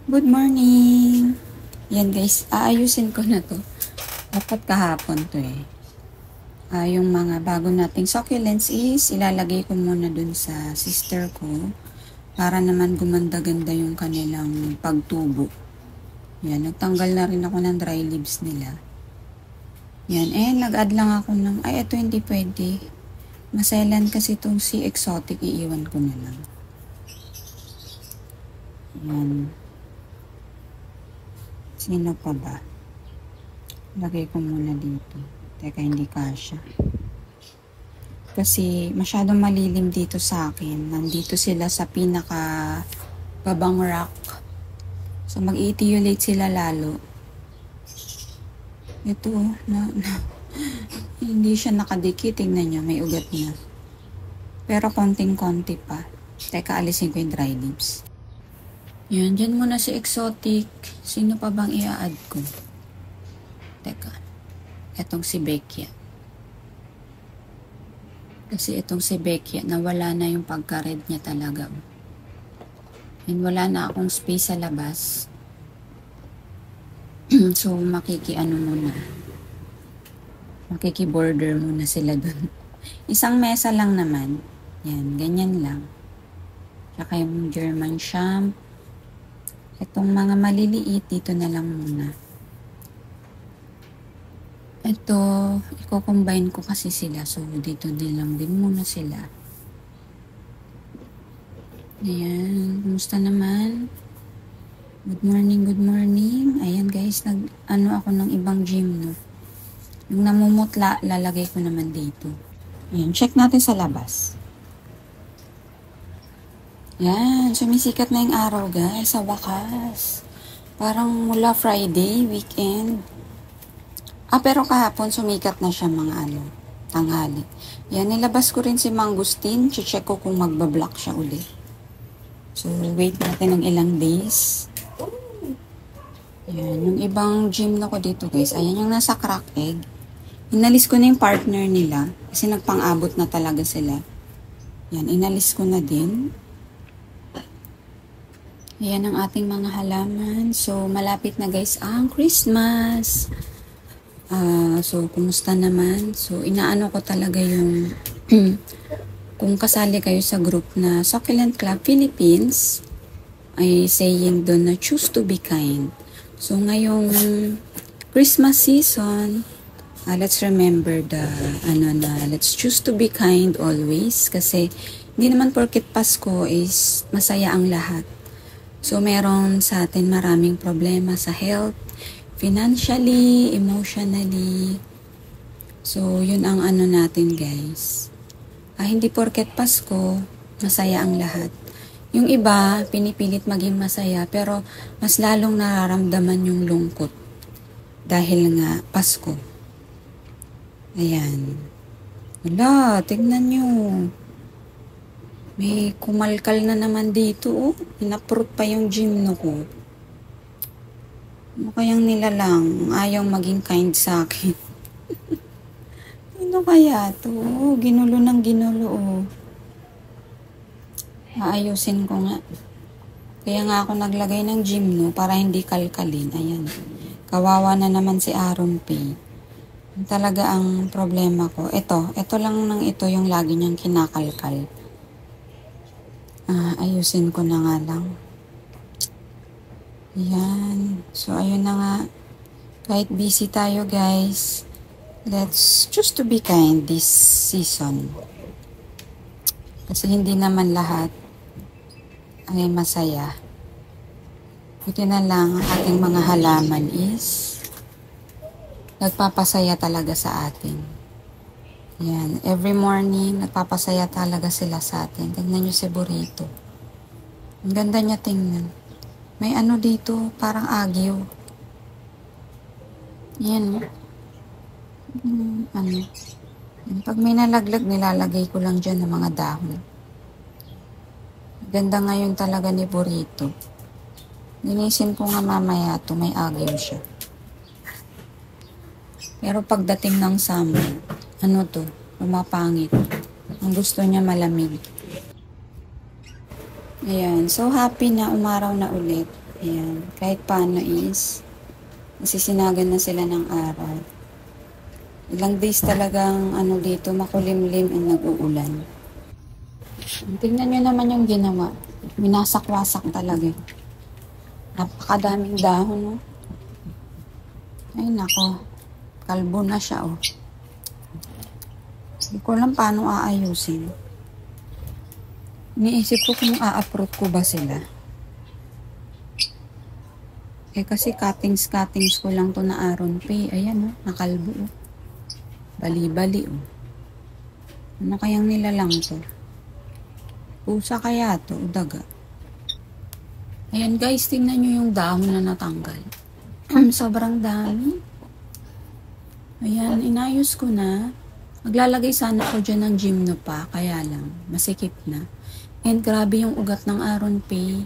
Good morning! Yan guys, aayusin ko na to. Dapat kahapon to eh. Yung mga bago nating succulents is ilalagay ko muna dun sa sister ko para naman gumanda-ganda yung kanilang pagtubo. Yan, nagtanggal na rin ako ng dry leaves nila. Yan, nag-add lang ako ng, ito hindi pwede. Maselan kasi itong si exotic, iiwan ko na lang. Yan. Sino pa ba? Lagay ko muna dito. Teka, hindi kasya. Kasi masyadong malilim dito sa akin. Nandito sila sa pinaka babang rock. So mag-etiolate sila lalo. Ito, hindi siya nakadikit. Tingnan nyo, may ugat na. Pero konting-konti pa. Teka, alisin ko yung dry leaves. Yan, dyan muna si exotic. Sino pa bang i-add ko? Teka. Etong si Beckia. Kasi itong si Beckia, nawala na yung pagka-red niya talaga. And wala na akong space sa labas. So, makikiano muna. Makiki-border muna sila dun. Isang mesa lang naman. Yan, ganyan lang. Tsaka yung German champ. Itong mga maliliit, dito na lang muna. Ito, i-combine ko kasi sila. So, dito lang din muna sila. Ayan, kumusta naman? Good morning, good morning. Ayan guys, nag-ano ako ng ibang gym, no? Yung namumutla, lalagay ko naman dito. Ayan, check natin sa labas. Yan, sumisikat na yung araw guys, sa wakas. Parang mula Friday, weekend. Pero kahapon sumikat na siya mga tanghali. Yan, nilabas ko rin si Mangustin. Check ko kung magbablock siya uli. So, wait natin ng ilang days. Yan, yung ibang gym na ko dito guys. Ayan yung nasa crack egg. Inalis ko na yung partner nila. Kasi nagpang-abot na talaga sila. Yan, inalis ko na din. Ayan ang ating mga halaman. So, malapit na guys ang Christmas. So, kumusta naman? So, inaano ko talaga yung kung kasali kayo sa group na Succulent Club Philippines, ay saying doon na choose to be kind. So, ngayong Christmas season, let's remember let's choose to be kind always. Kasi, hindi naman porket Pasko is masaya ang lahat. So, meron sa atin maraming problema sa health, financially, emotionally. So, yun ang natin guys. Hindi porket Pasko, masaya ang lahat. Yung iba, pinipilit maging masaya, pero mas lalong nararamdaman yung lungkot. Dahil nga, Pasko. Ayan. Wala, tignan nyo. May kumalkal na naman dito, oh. Inaprot pa yung gymno ko. Ano kayang nilalang? Ayaw maging kind sa akin. Ano kaya to? Ginulo ng ginulo, oh. Aayusin ko nga. Kaya nga ako naglagay ng gymno para hindi kalkalin. Ayan. Kawawa na naman si Aaron P. Talaga ang problema ko. Ito lang ito yung lagi niyang kinakalkal. Ayusin ko na nga lang. Yan. So, ayun na nga. Kahit busy tayo, guys. Let's choose to be kind this season. Kasi hindi naman lahat ay masaya. Buti na lang ang ating mga halaman is nagpapasaya talaga sa atin. Yan, every morning, nagpapasaya talaga sila sa atin. Tingnan nyo si Burrito. Ang ganda niya tingnan. May dito, parang agyo. Yan. Pag may nalaglag, nilalagay ko lang dyan ng mga dahon. Ganda ngayon talaga ni Burrito. Linisin ko nga mamaya to, may agyo siya. Pero pagdating ng summer, lumapangit. Ang gusto niya malamig. Ayan, so happy na umaraw na ulit. Ayan. Kahit paano is, nasisinagan na sila ng araw. Ilang days talagang ano dito, makulimlim and nag-uulan. Tingnan nyo naman yung ginawa. Minasak-wasak talaga. Napakadaming dahon, no? Ay, nako. Kalbo na siya, oh. Hindi ko lang paano aayusin. Iniisip ko kung a-uproot ko ba sila. Kasi cuttings ko lang to na Aron P. Ayan, oh. Nakalbo, oh. Bali-bali, oh. Ano kayang nilalang to? Pusa kaya to, o daga? Ayan guys, tingnan nyo yung dahon na natanggal. Sobrang dami. Ayan, inayos ko na. Maglalagay sana ko dyan ng gymno pa, kaya lang, masikip na. And grabe yung ugat ng Aron P.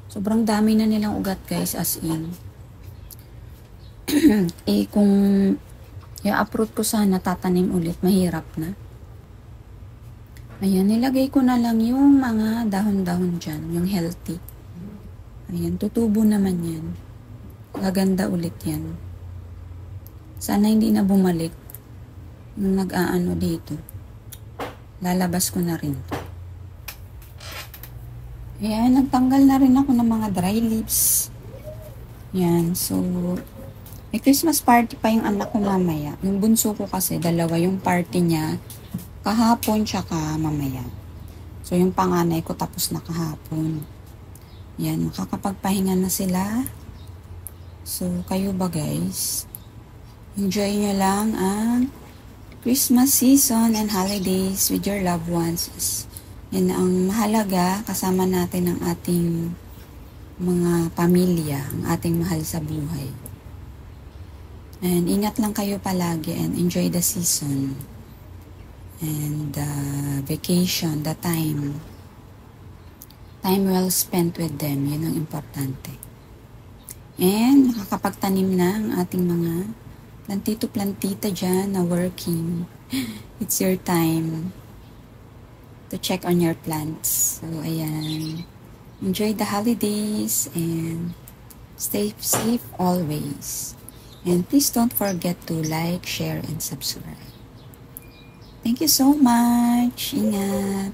Sobrang dami na nilang ugat guys, as in. Kung i-uproot ko sana, tatanim ulit, mahirap na. Ayan, nilagay ko na lang yung mga dahon-dahon dyan, yung healthy. Ayan, tutubo naman yan. Gaganda ulit yan. Sana hindi na bumalik yung nag-aano dito. Lalabas ko na rin. Ayan, nagtanggal na rin ako ng mga dry leaves. Ayan, so may Christmas party pa yung anak ko mamaya. Yung bunso ko kasi, dalawa yung party niya. Kahapon tsaka mamaya. So yung panganay ko tapos na kahapon. Yan, makakapagpahinga na sila. So kayo ba guys? Enjoy nyo lang ang Christmas season and holidays with your loved ones. Yan ang mahalaga, kasama natin ang ating mga pamilya, ang ating mahal sa buhay. And ingat lang kayo palagi and enjoy the season. And vacation, the time well spent with them, yun ang importante. And makakapagtanim na ang ating mga plantito-plantita dyan na working. It's your time to check on your plants. So ayan, enjoy the holidays and stay safe always. And please don't forget to like, share, and subscribe. Thank you so much. Ingat.